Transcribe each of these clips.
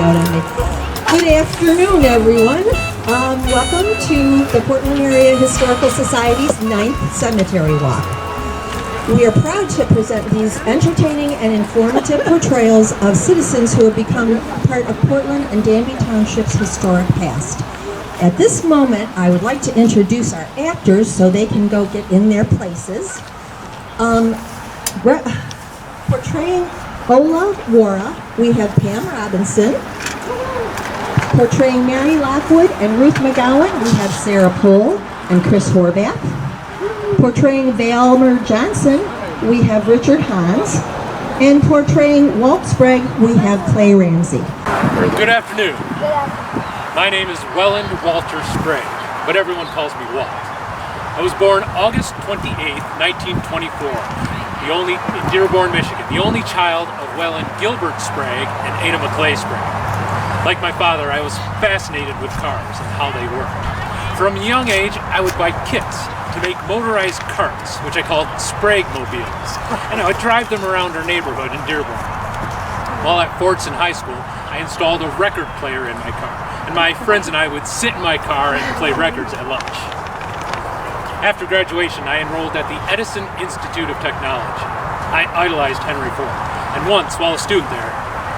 out on me. Good afternoon, everyone. Welcome to the Portland Area Historical Society's 9th Cemetery Walk. We are proud to present these entertaining and informative portrayals of citizens who have become part of Portland and Danby Township's historic past. At this moment, I would like to introduce our actors so they can go get in their places. Portraying Waara, we have Pam Robinson. Portraying Mary Lockwood and Ruth McGowen, we have Sarah Pohl and Chris HORVATH. Portraying Valmer Johnson, we have Richard Hans. And portraying Walt Sprague, we have Clay RAMSEY. Good afternoon. My name is Welland Walter Sprague, but everyone calls me Walt. I was born August 28th, 1924, in Dearborn, Michigan, the only child of Welland Gilbert Sprague and Ada McClay Sprague. Like my father, I was fascinated with cars and how they worked. From a young age, I would buy kits to make motorized carts, which I called Sprague mobiles, and I would drive them around our neighborhood in Dearborn. While at Fordson High School, I installed a record player in my car, and my friends and I would sit in my car and play records at lunch. After graduation, I enrolled at the Edison Institute of Technology. I idolized Henry Ford, and once, while a student there,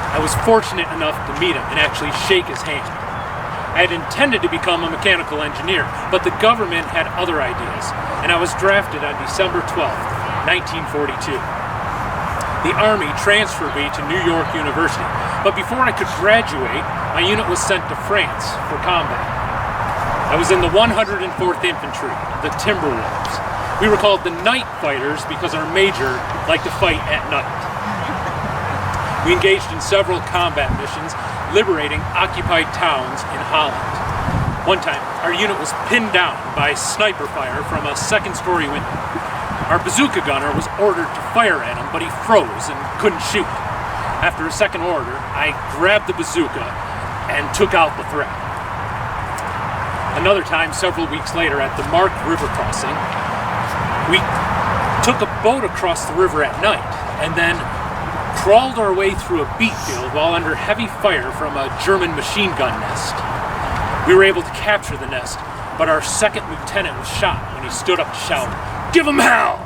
I was fortunate enough to meet him and actually shake his hand. I had intended to become a mechanical engineer, but the government had other ideas, and I was drafted on December 12th, 1942. The Army transferred me to New York University, but before I could graduate, my unit was sent to France for combat. I was in the 104th Infantry, the Timberwolves. We were called the Night Fighters because our major liked to fight at night. We engaged in several combat missions, liberating occupied towns in Holland. One time, our unit was pinned down by sniper fire from a second-story window. Our bazooka gunner was ordered to fire at him, but he froze and couldn't shoot. After a second order, I grabbed the bazooka and took out the threat. Another time, several weeks later, at the Mark River crossing, we took a boat across the river at night and then crawled our way through a beet field while under heavy fire from a German machine gun nest. We were able to capture the nest, but our second lieutenant was shot when he stood up to shout, "Give him hell!"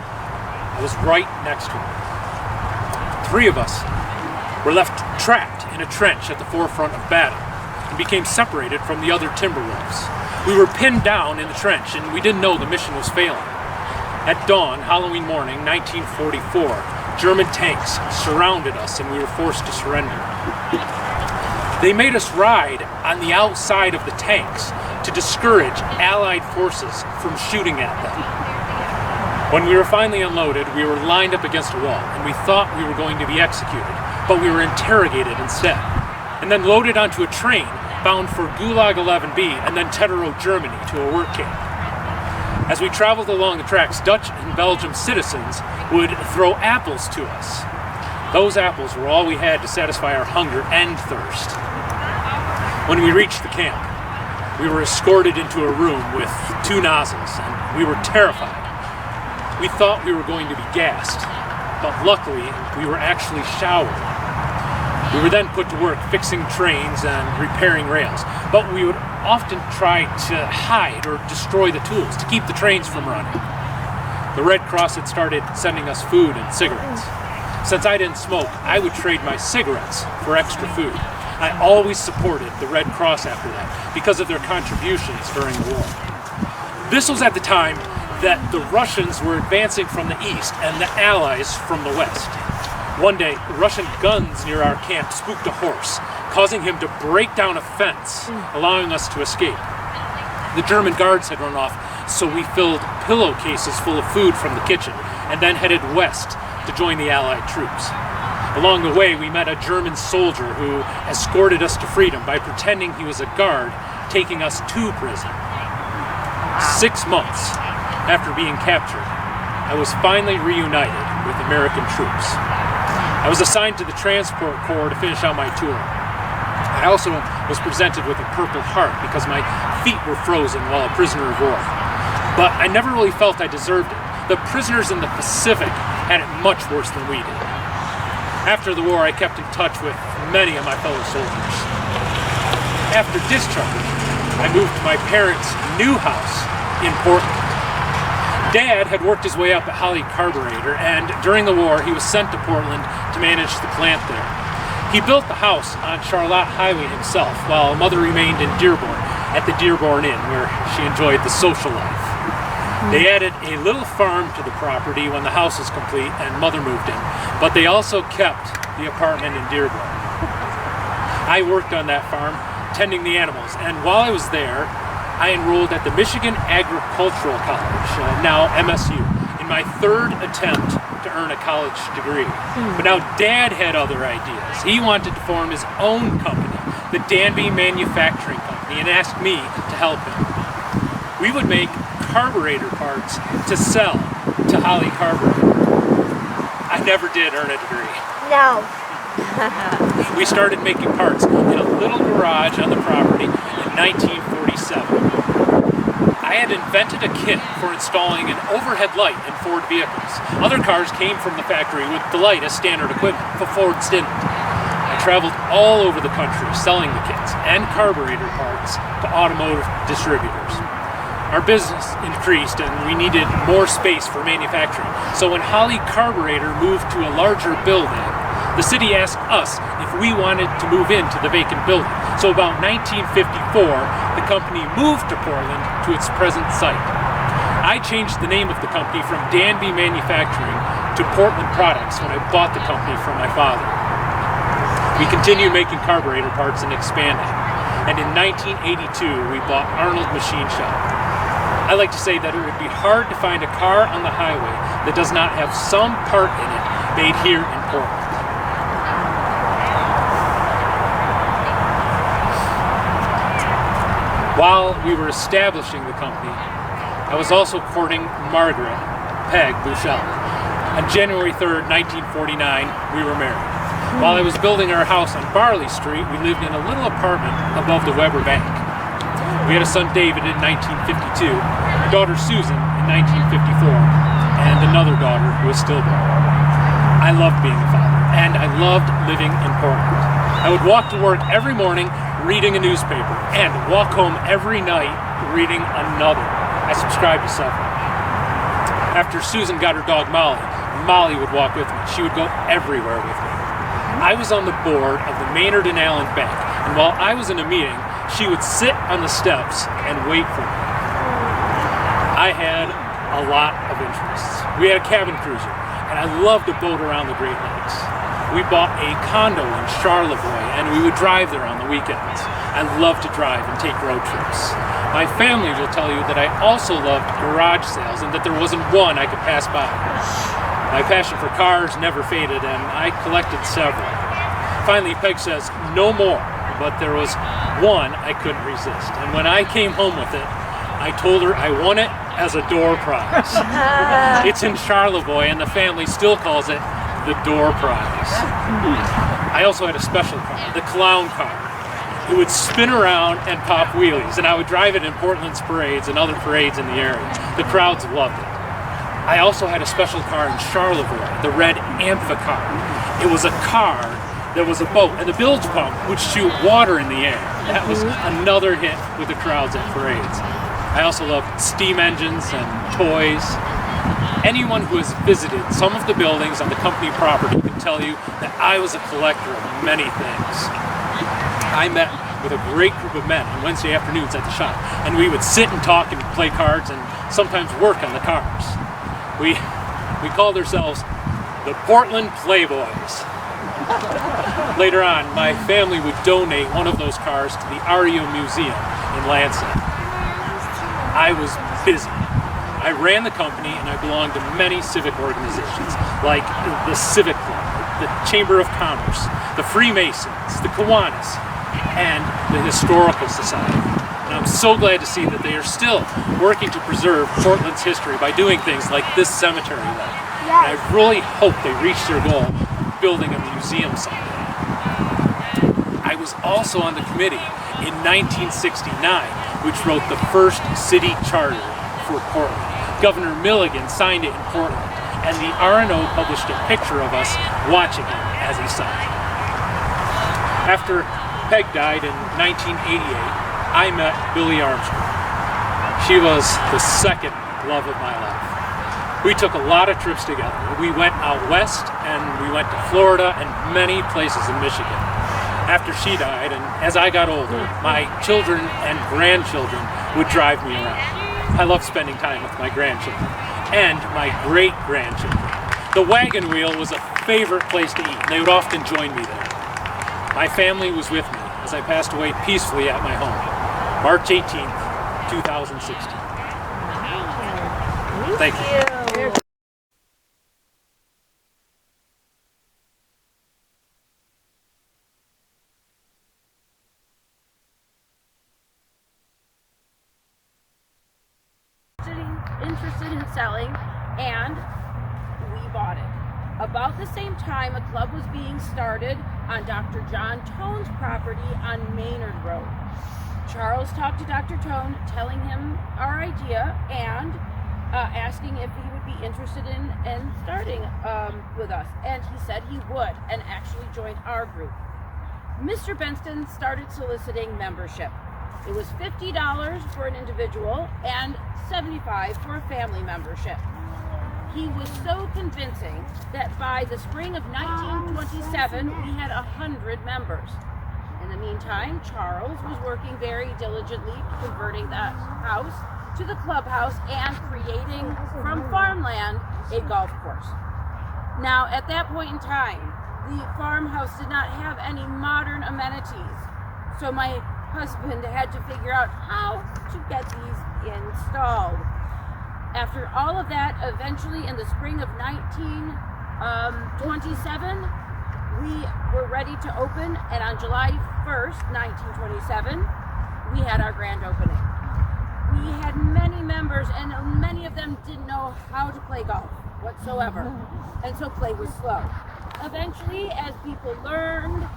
I was right next to him. 3 of us were left trapped in a trench at the forefront of battle and became separated from the other Timberwolves. We were pinned down in the trench and we didn't know the mission was failing. At dawn, Halloween morning, 1944, German tanks surrounded us and we were forced to surrender. They made us ride on the outside of the tanks to discourage Allied forces from shooting at them. When we were finally unloaded, we were lined up against a wall and we thought we were going to be executed, but we were interrogated instead, and then loaded onto a train bound for Gulag 11B and then Teterow, Germany, to a work camp. As we traveled along the tracks, Dutch and Belgian citizens would throw apples to us. Those apples were all we had to satisfy our hunger and thirst. When we reached the camp, we were escorted into a room with 2 nozzles, and we were terrified. We thought we were going to be gassed, but luckily we were actually showered. We were then put to work fixing trains and repairing rails, but we would often try to hide or destroy the tools to keep the trains from running. The Red Cross had started sending us food and cigarettes. Since I didn't smoke, I would trade my cigarettes for extra food. I always supported the Red Cross after that because of their contributions during the war. This was at the time that the Russians were advancing from the east and the Allies from the west. One day, Russian guns near our camp spooked a horse, causing him to break down a fence, allowing us to escape. The German guards had run off, so we filled pillowcases full of food from the kitchen and then headed west to join the Allied troops. Along the way, we met a German soldier who escorted us to freedom by pretending he was a guard taking us to prison. 6 months after being captured, I was finally reunited with American troops. I was assigned to the Transport Corps to finish out my tour. I also was presented with a Purple Heart because my feet were frozen while a prisoner of war. But I never really felt I deserved it. The prisoners in the Pacific had it much worse than we did. After the war, I kept in touch with many of my fellow soldiers. after discharge, I moved to my parents' new house in Portland. Dad had worked his way up at Holly Carburetor, and during the war he was sent to Portland to manage the plant there. He built the house on Charlotte Highway himself, while Mother remained in Dearborn at the Dearborn Inn, where she enjoyed the social life. They added a little farm to the property when the house was complete and Mother moved in, but they also kept the apartment in Dearborn. I worked on that farm, tending the animals, and while I was there, I enrolled at the Michigan Agricultural College, now MSU, in my third attempt to earn a college degree. But now Dad had other ideas. He wanted to form his own company, the Danby Manufacturing Company, and asked me to help him. We would make carburetor parts to sell to Holly Carburetor. I never did earn a degree. No. We started making parts in a little garage on the property in 1947. I had invented a kit for installing an overhead light in Ford vehicles. Other cars came from the factory with the light as standard equipment, but Ford's didn't. I traveled all over the country selling the kits and carburetor parts to automotive distributors. Our business increased and we needed more space for manufacturing. So when Holly Carburetor moved to a larger building, the city asked us if we wanted to move into the vacant building. So about 1954, the company moved to Portland to its present site. I changed the name of the company from Danby Manufacturing to Portland Products when I bought the company from my father. We continued making carburetor parts and expanding. And in 1982, we bought Arnold Machine Shop. I like to say that it would be hard to find a car on the highway that does not have some part in it made here in Portland. While we were establishing the company, I was also courting Margaret Peg Bushell. On January 3rd, 1949, we were married. While I was building our house on Barley Street, we lived in a little apartment above the Weber Bank. We had a son, David, in 1952, a daughter, Susan, in 1954, and another daughter who was stillborn. I loved being a father, and I loved living in Portland. I would walk to work every morning reading a newspaper, and walk home every night reading another. I subscribed to several. After Susan got her dog Molly, Molly would walk with me. She would go everywhere with me. I was on the board of the Maynard and Allen Bank, and while I was in a meeting, she would sit on the steps and wait for me. I had a lot of interests. We had a cabin cruiser, and I loved to boat around the Great Lakes. We bought a condo in Charlevoix, and we would drive there on the weekends. I loved to drive and take road trips. My family will tell you that I also loved garage sales and that there wasn't one I could pass by. My passion for cars never faded, and I collected several. Finally, Peg says, no more, but there was one I couldn't resist. And when I came home with it, I told her I won it as a door prize. It's in Charlevoix, and the family still calls it the door prize. I also had a special car, the clown car. It would spin around and pop wheelies, and I would drive it in Portland's parades and other parades in the area. The crowds loved it. I also had a special car in Charlevoix, the red Amphicar. It was a car that was a boat, and the bilge pump would shoot water in the air. That was another hit with the crowds at parades. I also loved steam engines and toys. Anyone who has visited some of the buildings on the company property can tell you that I was a collector of many things. I met with a great group of men on Wednesday afternoons at the shop, and we would sit and talk and play cards and sometimes work on the cars. We called ourselves the Portland Playboys. Later on, my family would donate one of those cars to the REO Museum in Lansing. I was busy. I ran the company, and I belonged to many civic organizations, like the Civic Club, the Chamber of Commerce, the Freemasons, the Kiwanis, and the Historical Society. And I'm so glad to see that they are still working to preserve Portland's history by doing things like this cemetery walk. And I really hope they reach their goal of building a museum someday. I was also on the committee in 1969, which wrote the first city charter for Portland. Governor Milligan signed it in Portland, and the R&O published a picture of us watching him as he signed. After Peg died in 1988, I met Billy Armstrong. She was the second love of my life. We took a lot of trips together. We went out west and we went to Florida and many places in Michigan. After she died, and as I got older, my children and grandchildren would drive me around. I love spending time with my grandchildren and my great-grandchildren. The wagon wheel was a favorite place to eat, and they would often join me there. My family was with me as I passed away peacefully at my home, March 18th, 2016. Thank you. Interested in selling, and we bought it. About the same time, a club was being started on Dr. John Tone's property on Maynard Road. Charles talked to Dr. Tone, telling him our idea and asking if he would be interested in starting with us. And he said he would, and actually joined our group. Mr. Benston started soliciting membership. It was $50 for an individual and $75 for a family membership. He was so convincing that by the spring of 1927, we had 100 members. In the meantime, Charles was working very diligently, converting the house to the clubhouse and creating from farmland a golf course. Now, at that point in time, the farmhouse did not have any modern amenities, so my husband had to figure out how to get these installed. After all of that, eventually in the spring of 1927, we were ready to open, and on July 1st, 1927, we had our grand opening. We had many members, and many of them didn't know how to play golf whatsoever, and so play was slow. Eventually, as people learned,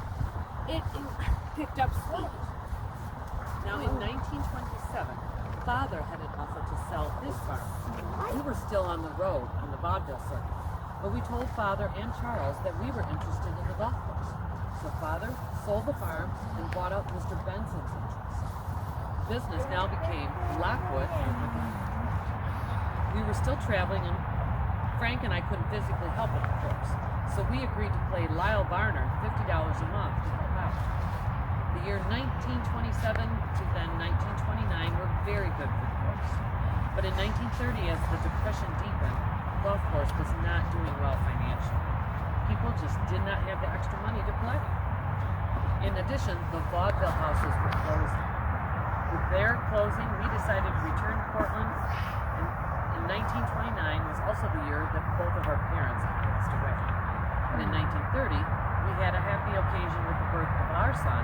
it picked up speed. Now in 1927, Father had an offer to sell his farm. We were still on the road on the vaudeville circuit, but we told Father and Charles that we were interested in the golf course. So Father sold the farm and bought out Mr. Benson's interest. Business now became Lockwood and McGowen. We were still traveling, and Frank and I couldn't physically help at the course, so we agreed to play Lyle Varner $50 a month to help out. The year 1927 to then 1929 were very good for the course. But in 1930, as the Depression deepened, the golf course was not doing well financially. People just did not have the extra money to play. In addition, the vaudeville houses were closing. With their closing, we decided to return to Portland, and in 1929 was also the year that both of our parents had passed away. But in 1930, we had a happy occasion with the birth of our son,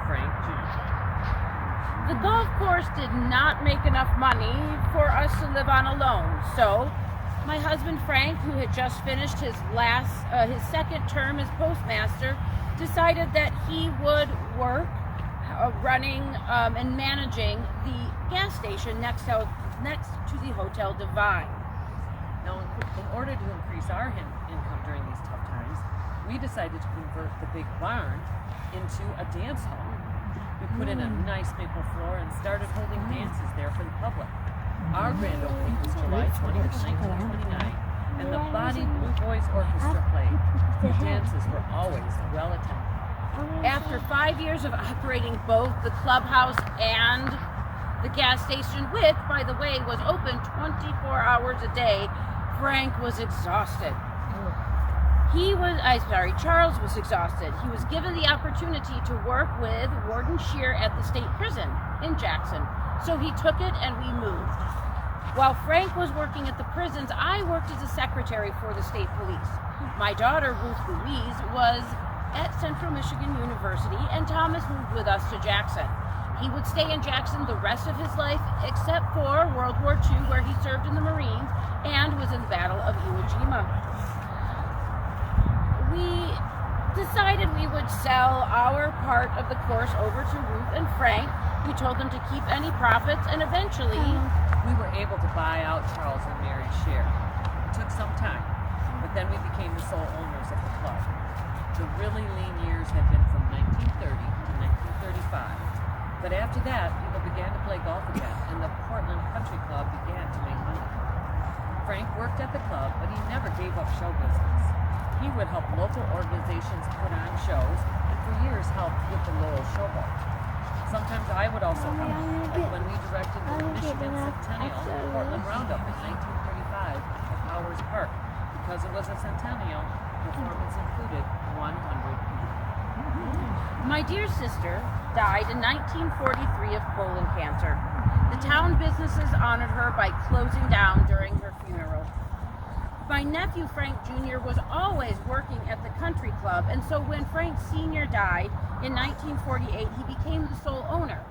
Frank Jr. The golf course did not make enough money for us to live on alone, so my husband Frank, who had just finished his second term as postmaster, decided that he would work running and managing the gas station next to the Hotel Divine. Now, in order to increase our income during these tough times, we decided to convert the big barn into a dance hall. We put in a nice maple floor and started holding dances there for the public. Our grand opening was July 20th, 1929, and the Bonnie Blue Boys Orchestra played. The dances were always well attended. After 5 years of operating both the clubhouse and the gas station, which, by the way, was open 24 hours a day, Frank was exhausted. Charles was exhausted. He was given the opportunity to work with Warden Shear at the state prison in Jackson. So he took it and we moved. While Frank was working at the prisons, I worked as a secretary for the state police. My daughter, Ruth Louise, was at Central Michigan University, and Thomas moved with us to Jackson. He would stay in Jackson the rest of his life, except for World War II, where he served in the Marines and was in the Battle of Iwo Jima. We decided we would sell our part of the course over to Ruth and Frank. We told them to keep any profits, and eventually we were able to buy out Charles and Mary's share. It took some time, but then we became the sole owners of the club. The really lean years had been from 1930 to 1935. But after that, people began to play golf again, and the Portland Country Club began to make money. Frank worked at the club, but he never gave up show business. He would help local organizations put on shows, and for years helped with the Lowell Showboat. Sometimes I would also help, like when we directed the Michigan Centennial Portland Roundup in 1935 at Powers Park. Because it was a centennial, performance included 100 people. My dear sister died in 1943 of colon cancer. The town businesses honored her by closing down during her funeral. My nephew Frank Jr. was always working at the country club, and so when Frank Sr. died in 1948, he became the sole owner.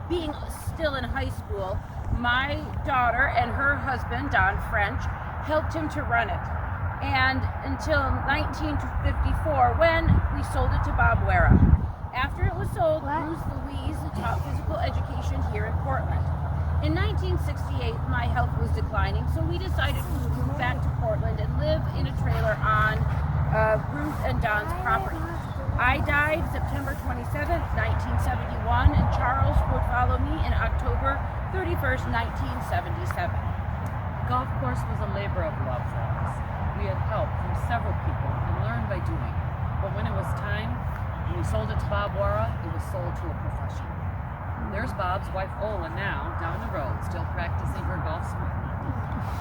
Being still in high school, my daughter and her husband, Don French, helped him to run it. And until 1954, when we sold it to Bob Waara. After it was sold, Ruth Louise taught physical education here in Portland. In 1968, my health was declining, so we decided to move back to Portland and live in a trailer on Ruth and Don's property. I died September 27th, 1971, and Charles would follow me in October 31st, 1977. The golf course was a labor of love for us. We had help from several people and learned by doing. But when it was time, when we sold it to Bob Waara, it was sold to a professional. There's Bob's wife Ola now, down the road, still practicing her golf swing.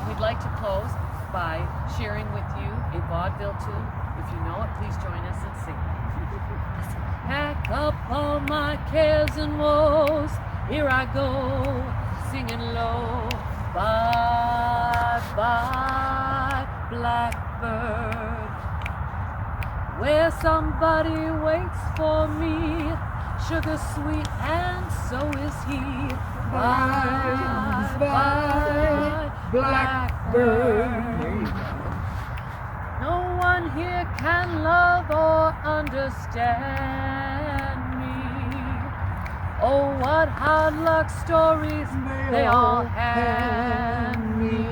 We'd like to close by sharing with you a vaudeville tune. If you know it, please join us and sing. Pack up all my cares and woes, here I go, singing low. Bye, bye, blackbird, where somebody waits for me, sugar sweet and so is he. Bye, bye, blackbird. No one here can love or understand me. Oh, what hard luck stories they all hand me.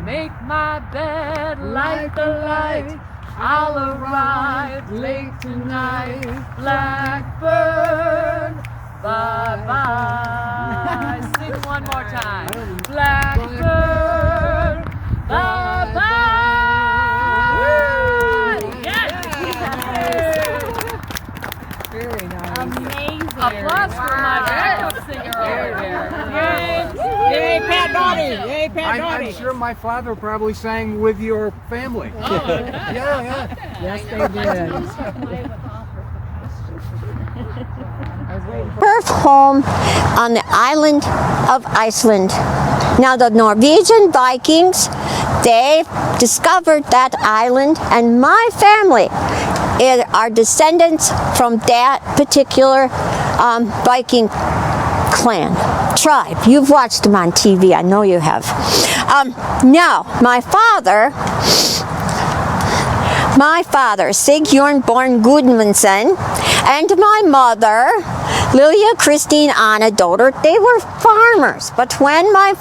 Make my bed, light the light, I'll arrive late tonight. Blackbird, bye-bye. Sing one more time. Blackbird, bye-bye. Yes! Very nice. Amazing. Applause for my backup singer over here. Yay, Pat Doughty! Yay, Pat Doughty! I'm sure my father probably sang with your family. Oh, okay. Yeah. Yes, they did. Birth home on the island of Iceland. Now the Norwegian Vikings, they discovered that island, and my family are descendants from that particular Viking clan, tribe. You've watched them on TV, I know you have. Now, my father, Sigurbjorndottir Gudmundsson, and my mother, Lilja Christine Anadottir, they were farmers. But when my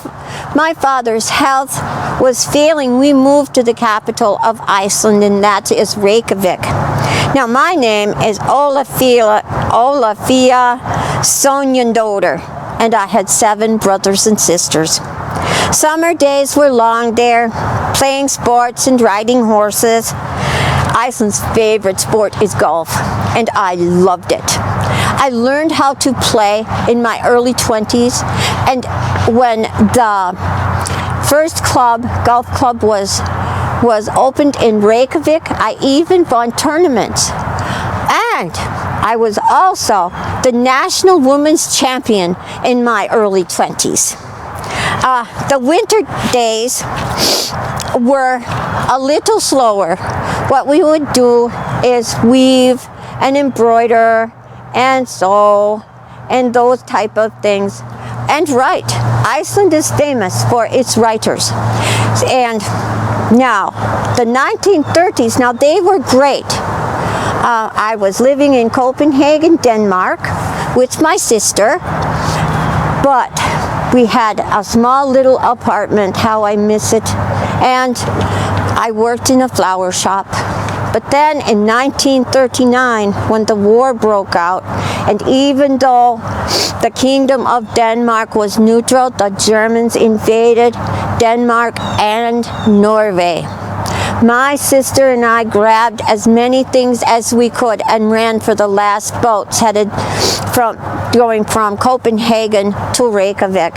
father's health was failing, we moved to the capital of Iceland, and that is Reykjavik. Now, my name is Olifia Sigurbjorndottir, and I had 7 brothers and sisters. Summer days were long there, playing sports and riding horses. Iceland's favorite sport is golf, and I loved it. I learned how to play in my early 20s, and when the first golf club was opened in Reykjavik, I even won tournaments. And I was also the national women's champion in my early 20s. The winter days were a little slower. What we would do is weave and embroider and sew and those type of things and write. Iceland is famous for its writers. And now, the 1930s, now they were great. I was living in Copenhagen, Denmark with my sister, but we had a small little apartment, how I miss it, and I worked in a flower shop. But then in 1939, when the war broke out, and even though the Kingdom of Denmark was neutral, the Germans invaded Denmark and Norway. My sister and I grabbed as many things as we could and ran for the last boats going from Copenhagen to Reykjavik.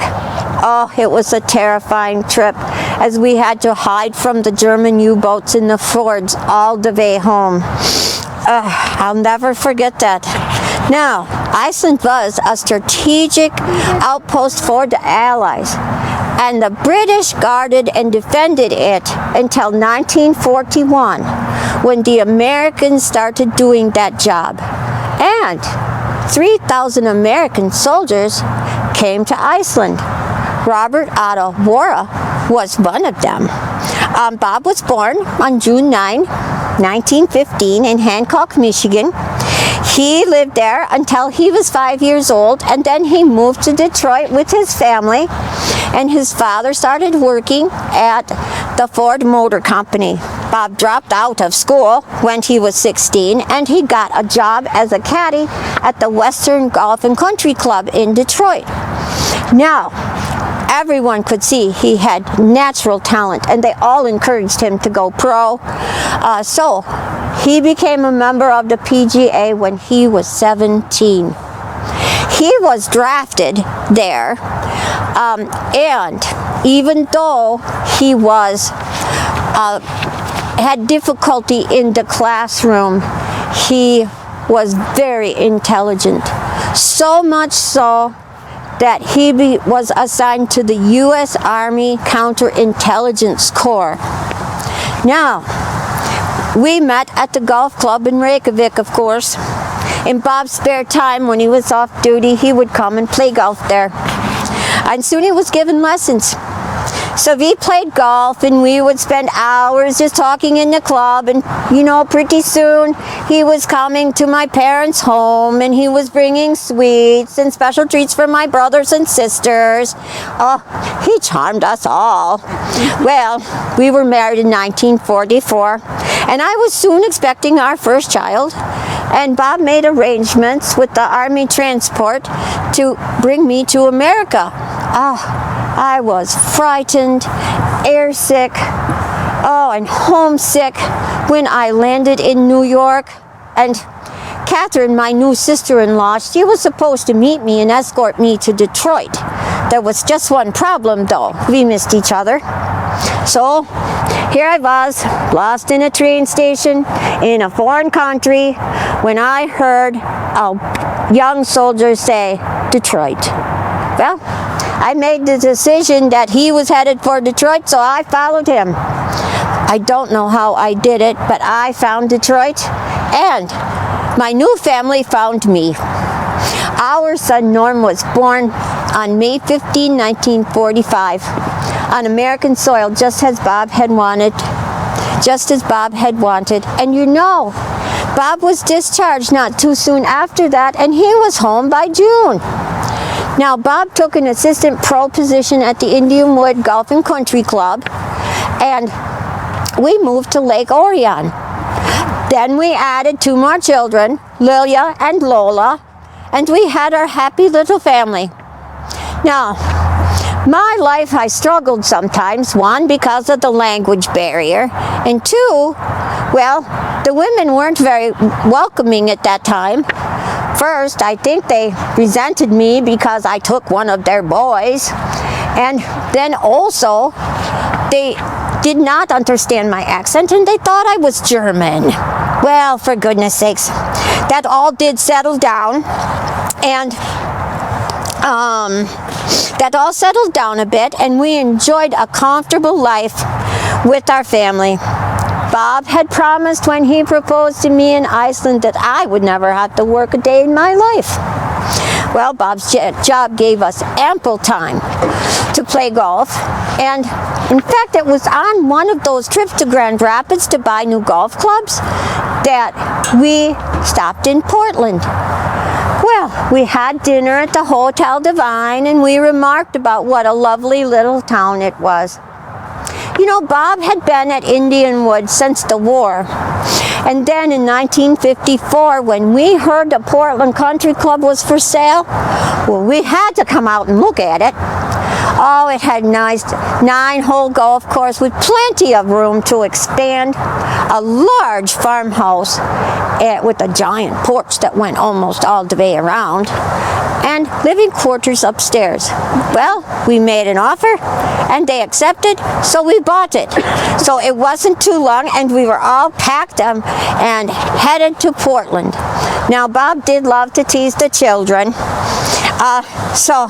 Oh, it was a terrifying trip, as we had to hide from the German U-boats in the fords all the way home. I'll never forget that. Now, Iceland was a strategic outpost for the Allies, and the British guarded and defended it until 1941, when the Americans started doing that job. And 3,000 American soldiers came to Iceland. Robert Otto Waara was one of them. Bob was born on June 9, 1915 in Hancock, Michigan. He lived there until he was 5 years old, and then he moved to Detroit with his family, and his father started working at the Ford Motor Company. Bob dropped out of school when he was 16, and he got a job as a caddy at the Western Golf and Country Club in Detroit. Now, everyone could see he had natural talent, and they all encouraged him to go pro. So he became a member of the PGA when he was 17. He was drafted there, and even though he had difficulty in the classroom, he was very intelligent. So much so that he was assigned to the U.S. Army Counterintelligence Corps. Now, we met at the golf club in Reykjavik, of course. In Bob's spare time, when he was off duty, he would come and play golf there. And soon he was given lessons. So we played golf, and we would spend hours just talking in the club, and pretty soon he was coming to my parents' home, and he was bringing sweets and special treats for my brothers and sisters. Oh, he charmed us all. Well, we were married in 1944, and I was soon expecting our first child, and Bob made arrangements with the Army Transport to bring me to America. I was frightened, airsick, and homesick when I landed in New York. And Catherine, my new sister-in-law, she was supposed to meet me and escort me to Detroit. There was just one problem, though. We missed each other. So here I was, lost in a train station in a foreign country, when I heard a young soldier say, "Detroit." Well, I made the decision that he was headed for Detroit, so I followed him. I don't know how I did it, but I found Detroit, and my new family found me. Our son Norm was born on May 15, 1945, on American soil, just as Bob had wanted. And Bob was discharged not too soon after that, and he was home by June. Now, Bob took an assistant pro position at the Indian Wood Golf and Country Club, and we moved to Lake Orion. Then we added 2 more children, Lilia and Lola, and we had our happy little family. Now, my life, I struggled sometimes, 1, because of the language barrier, and 2, well, the women weren't very welcoming at that time. First, I think they resented me because I took one of their boys, and then also they did not understand my accent, and they thought I was German. Well, for goodness sakes, that all did settle down, and that all settled down a bit, and we enjoyed a comfortable life with our family. Bob had promised when he proposed to me in Iceland that I would never have to work a day in my life. Well, Bob's job gave us ample time to play golf, and in fact, it was on one of those trips to Grand Rapids to buy new golf clubs that we stopped in Portland. Well, we had dinner at the Hotel Divine, and we remarked about what a lovely little town it was. You know, Bob had been at Indian Woods since the war. And then in 1954, when we heard the Portland Country Club was for sale, well, we had to come out and look at it. Oh, it had nice 9-hole golf course with plenty of room to expand, a large farmhouse with a giant porch that went almost all the way around, and living quarters upstairs. Well, we made an offer and they accepted, so we bought it. So it wasn't too long and we were all packed and headed to Portland. Now, Bob did love to tease the children, so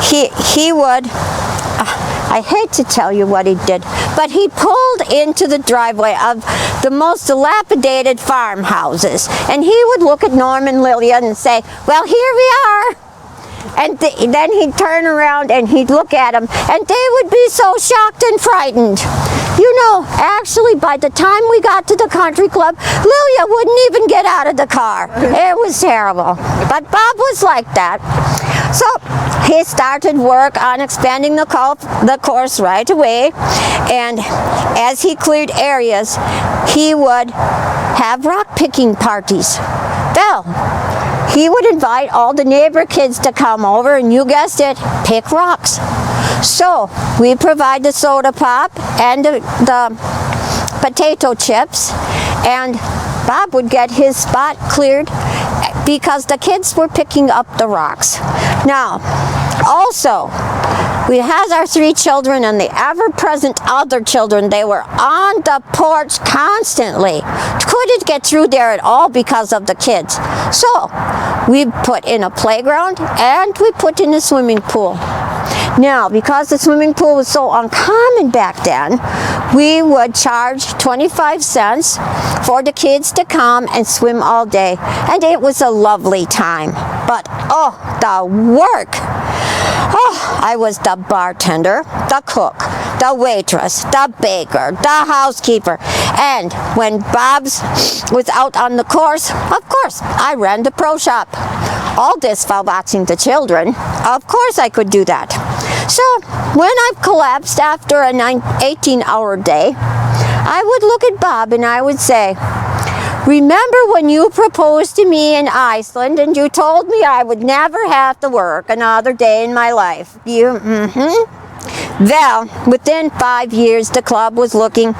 he would, I hate to tell you what he did, but he pulled into the driveway of the most dilapidated farmhouses, and he would look at Norm and Lillian and say, well, here we are. And then he'd turn around and he'd look at them, and they would be so shocked and frightened. You know, actually, by the time we got to the country club, Lilia wouldn't even get out of the car. It was terrible. But Bob was like that. So he started work on expanding the course right away. And as he cleared areas, he would have rock picking parties. Well, he would invite all the neighbor kids to come over, and you guessed it, pick rocks. So we provide the soda pop and the potato chips, and Bob would get his spot cleared because the kids were picking up the rocks. Now, also, we had our 3 children and the ever-present other children. They were on the porch constantly. Couldn't get through there at all because of the kids. So we put in a playground and we put in a swimming pool. Now, because the swimming pool was so uncommon back then, we would charge 25 cents for the kids to come and swim all day. And it was a lovely time. But, oh, the work! Oh, I was the bartender, the cook, the waitress, the baker, the housekeeper. And when Bob's was out on the course, of course, I ran the pro shop. All this while watching the children. Of course I could do that. So when I collapsed after an 18-hour day, I would look at Bob and I would say, remember when you proposed to me in Iceland and you told me I would never have to work another day in my life? Well, within 5 years, the club was looking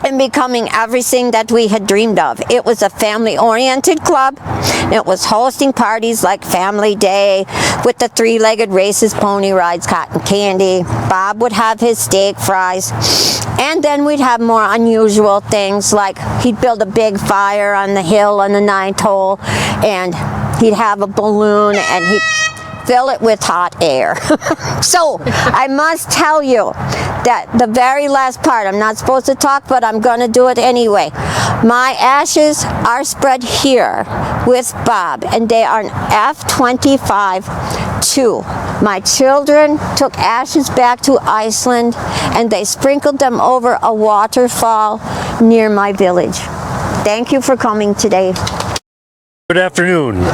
and becoming everything that we had dreamed of. It was a family-oriented club. It was hosting parties like Family Day with the 3-legged races, pony rides, cotton candy. Bob would have his steak fries. And then we'd have more unusual things, like he'd build a big fire on the hill on the 9th hole, and he'd have a balloon and he'd fill it with hot air. So I must tell you that the very last part, I'm not supposed to talk, but I'm going to do it anyway. My ashes are spread here with Bob, and they are an F-25 too. My children took ashes back to Iceland, and they sprinkled them over a waterfall near my village. Thank you for coming today. Good afternoon.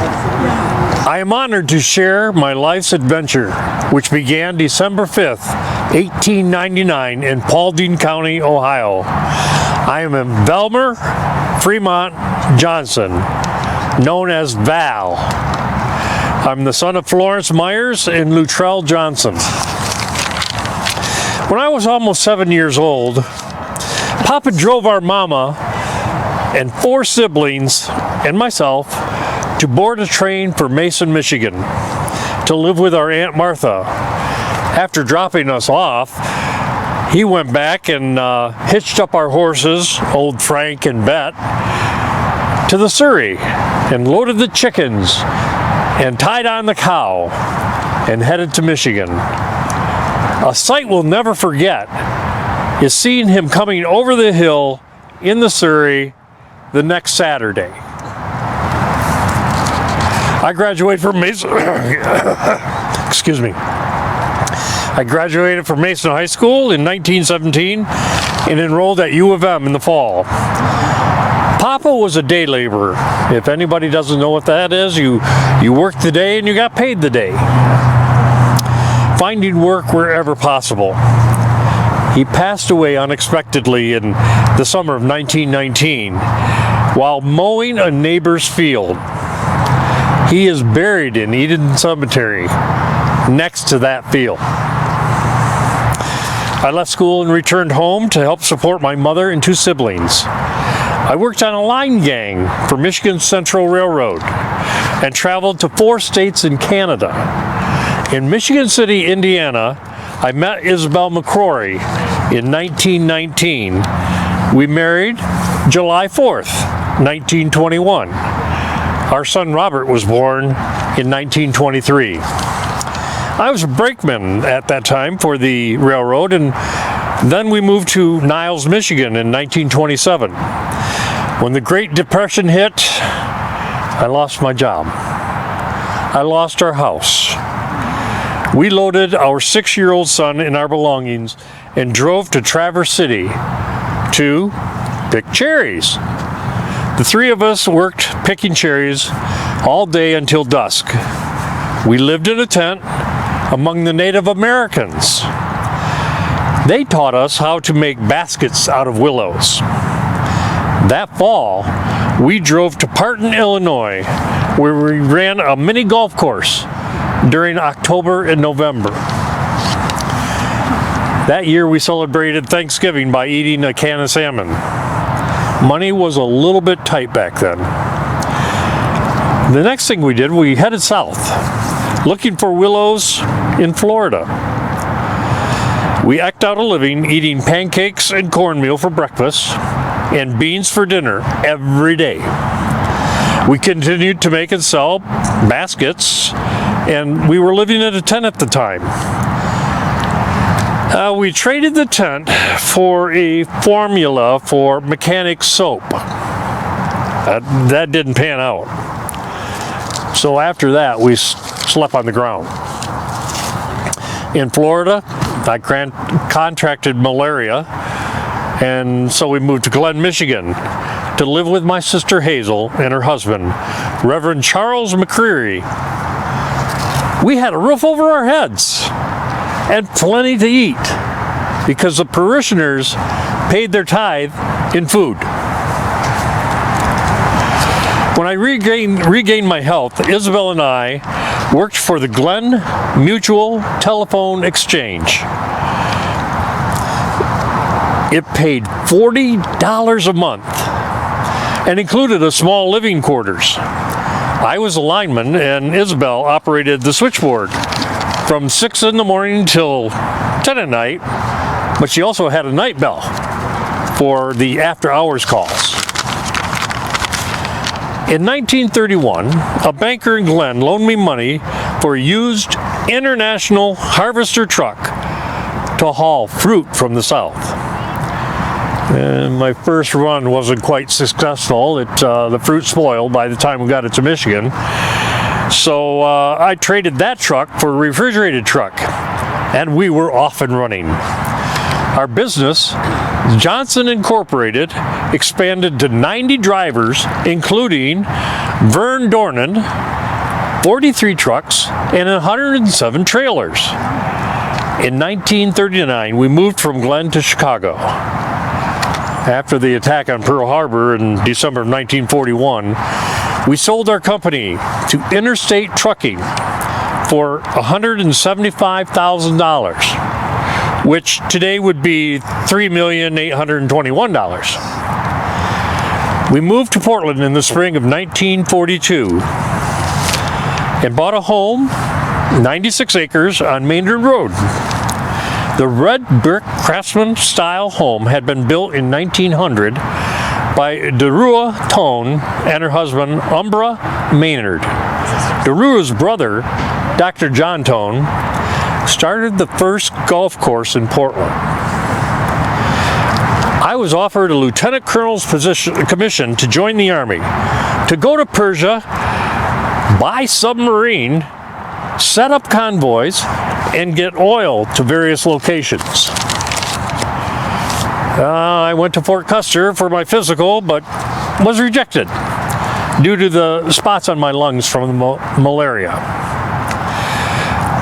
I am honored to share my life's adventure, which began December 5th, 1899 in Paulding County, Ohio. I am in Valmer, Fremont, Johnson, known as Val. I'm the son of Florence Myers and Luttrell Johnson. When I was almost 7 years old, Papa drove our mama and 4 siblings and myself to board a train for Mason, Michigan, to live with our Aunt Martha. After dropping us off, he went back and hitched up our horses, old Frank and Bet, to the Surrey and loaded the chickens and tied on the cow and headed to Michigan. A sight we'll never forget is seeing him coming over the hill in the Surrey the next Saturday. I graduated from Mason. Excuse me. I graduated from Mason High School in 1917 and enrolled at U of M in the fall. Papa was a day laborer. If anybody doesn't know what that is, you worked the day and you got paid the day. Finding work wherever possible. He passed away unexpectedly in the summer of 1919 while mowing a neighbor's field. He is buried in Eden Cemetery next to that field. I left school and returned home to help support my mother and 2 siblings. I worked on a line gang for Michigan Central Railroad and traveled to 4 states in Canada. In Michigan City, Indiana, I met Isabel McCrory in 1919. We married July 4th, 1921. Our son Robert was born in 1923. I was a brakeman at that time for the railroad, and then we moved to Niles, Michigan in 1927. When the Great Depression hit, I lost my job. I lost our house. We loaded our 6-year-old son in our belongings and drove to Traverse City to pick cherries. The 3 of us worked picking cherries all day until dusk. We lived in a tent among the Native Americans. They taught us how to make baskets out of willows. That fall, we drove to Parton, Illinois, where we ran a mini golf course during October and November. That year we celebrated Thanksgiving by eating a can of salmon. Money was a little bit tight back then. The next thing we did, we headed south, looking for willows in Florida. We eked out a living eating pancakes and cornmeal for breakfast and beans for dinner every day. We continued to make and sell baskets, and we were living in a tent at the time. We traded the tent for a formula for mechanic soap. That didn't pan out. So after that, we slept on the ground. In Florida, I contracted malaria, and so we moved to Glen, Michigan to live with my sister Hazel and her husband, Reverend Charles McCreary. We had a roof over our heads and plenty to eat because the parishioners paid their tithe in food. When I regained my health, Isabel and I worked for the Glen Mutual Telephone Exchange. It paid $40 a month and included a small living quarters. I was a lineman and Isabel operated the switchboard from 6 in the morning till 10 at night, but she also had a night bell for the after hours calls. In 1931, a banker in Glen loaned me money for a used International Harvester truck to haul fruit from the south. And my first run wasn't quite successful. The fruit spoiled by the time we got it to Michigan. So I traded that truck for a refrigerated truck, and we were off and running. Our business, Johnson Incorporated, expanded to 90 drivers, including Vern Dornan, 43 trucks, and 107 trailers. In 1939, we moved from Glen to Chicago. After the attack on Pearl Harbor in December of 1941, we sold our company to Interstate Trucking for $175,000, which today would be $3,821,000. We moved to Portland in the spring of 1942 and bought a home, 96 acres on Maynard Road. The red brick craftsman style home had been built in 1900 by Derua Tone and her husband Umbra Maynard. Derua's brother, Dr. John Tone, started the first golf course in Portland. I was offered a lieutenant colonel's commission to join the Army, to go to Persia, buy submarine, set up convoys, and get oil to various locations. I went to Fort Custer for my physical, but was rejected due to the spots on my lungs from the malaria.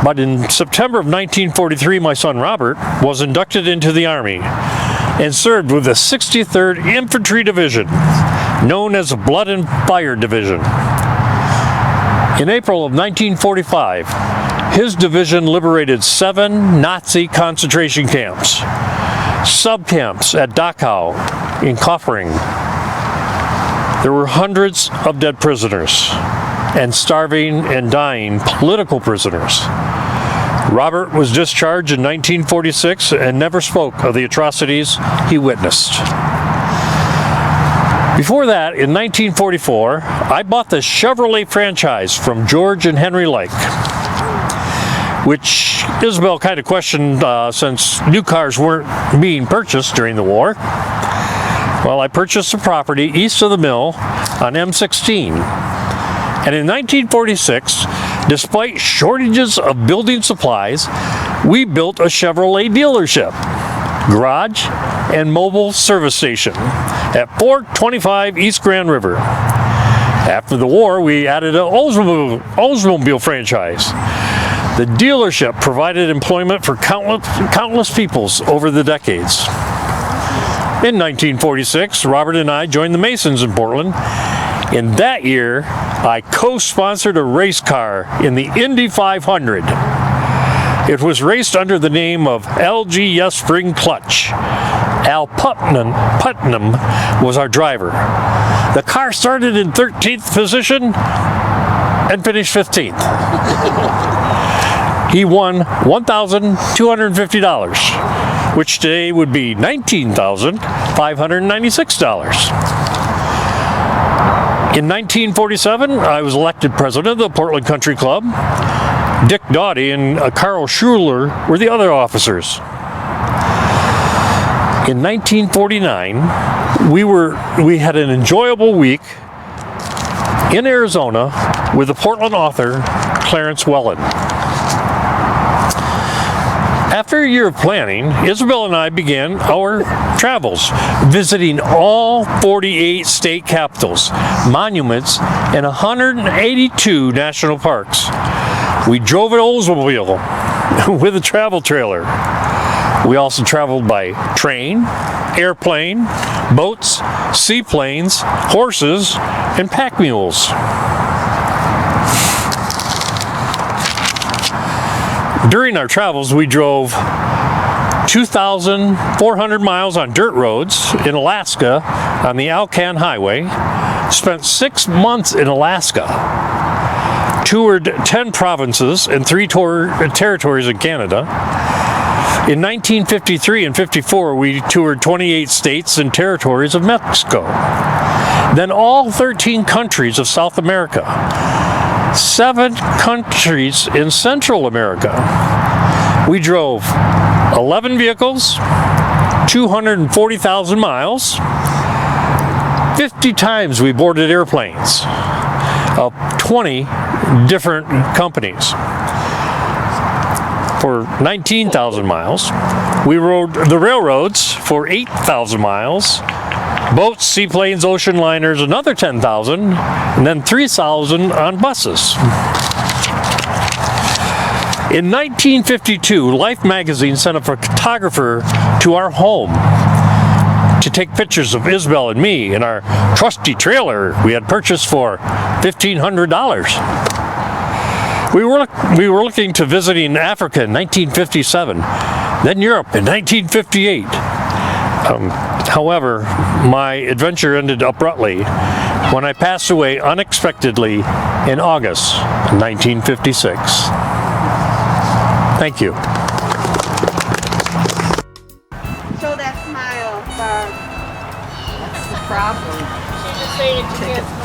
But in September of 1943, my son Robert was inducted into the Army and served with the 63rd Infantry Division, known as the Blood and Fire Division. In April of 1945, his division liberated 7 Nazi concentration camps, subcamps at Dachau in Kaufering. There were hundreds of dead prisoners and starving and dying political prisoners. Robert was discharged in 1946 and never spoke of the atrocities he witnessed. Before that, in 1944, I bought the Chevrolet franchise from George and Henry Lake, which Isabel kind of questioned since new cars weren't being purchased during the war. Well, I purchased the property east of the mill on M16. And in 1946, despite shortages of building supplies, we built a Chevrolet dealership, garage, and mobile service station at 425 East Grand River. After the war, we added an Oldsmobile franchise. The dealership provided employment for countless peoples over the decades. In 1946, Robert and I joined the Masons in Portland. In that year, I co-sponsored a race car in the Indy 500. It was raced under the name of LG Spring Clutch. Al Putnam was our driver. The car started in 13th position and finished 15th. He won $1,250, which today would be $19,596. In 1947, I was elected president of the Portland Country Club. Dick Doughty and Carl Schuler were the other officers. In 1949, we had an enjoyable week in Arizona with the Portland author Clarence Wellen. After a year of planning, Isabel and I began our travels, visiting all 48 state capitals, monuments, and 182 national parks. We drove an Oldsmobile with a travel trailer. We also traveled by train, airplane, boats, seaplanes, horses, and pack mules. During our travels, we drove 2,400 miles on dirt roads in Alaska on the Alcan Highway, spent 6 months in Alaska, toured 10 provinces and 3 territories in Canada. In 1953 and 54, we toured 28 states and territories of Mexico. Then all 13 countries of South America. 7 countries in Central America. We drove 11 vehicles, 240,000 miles. 50 times we boarded airplanes of 20 different companies. For 19,000 miles. We rode the railroads for 8,000 miles. Boats, seaplanes, ocean liners, another 10,000, and then 3,000 on buses. In 1952, Life magazine sent a photographer to our home to take pictures of Isabel and me in our trusty trailer we had purchased for $1,500. We were looking to visiting Africa in 1957, then Europe in 1958. However, my adventure ended abruptly when I passed away unexpectedly in August 1956. Thank you. Show that smile, Barb. That's the problem. She just saying you can't smile.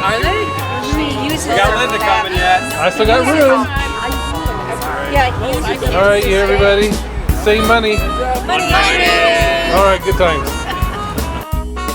Are they? Got Linda coming yet? I still got room. All right, you everybody. Save money. All right, good times.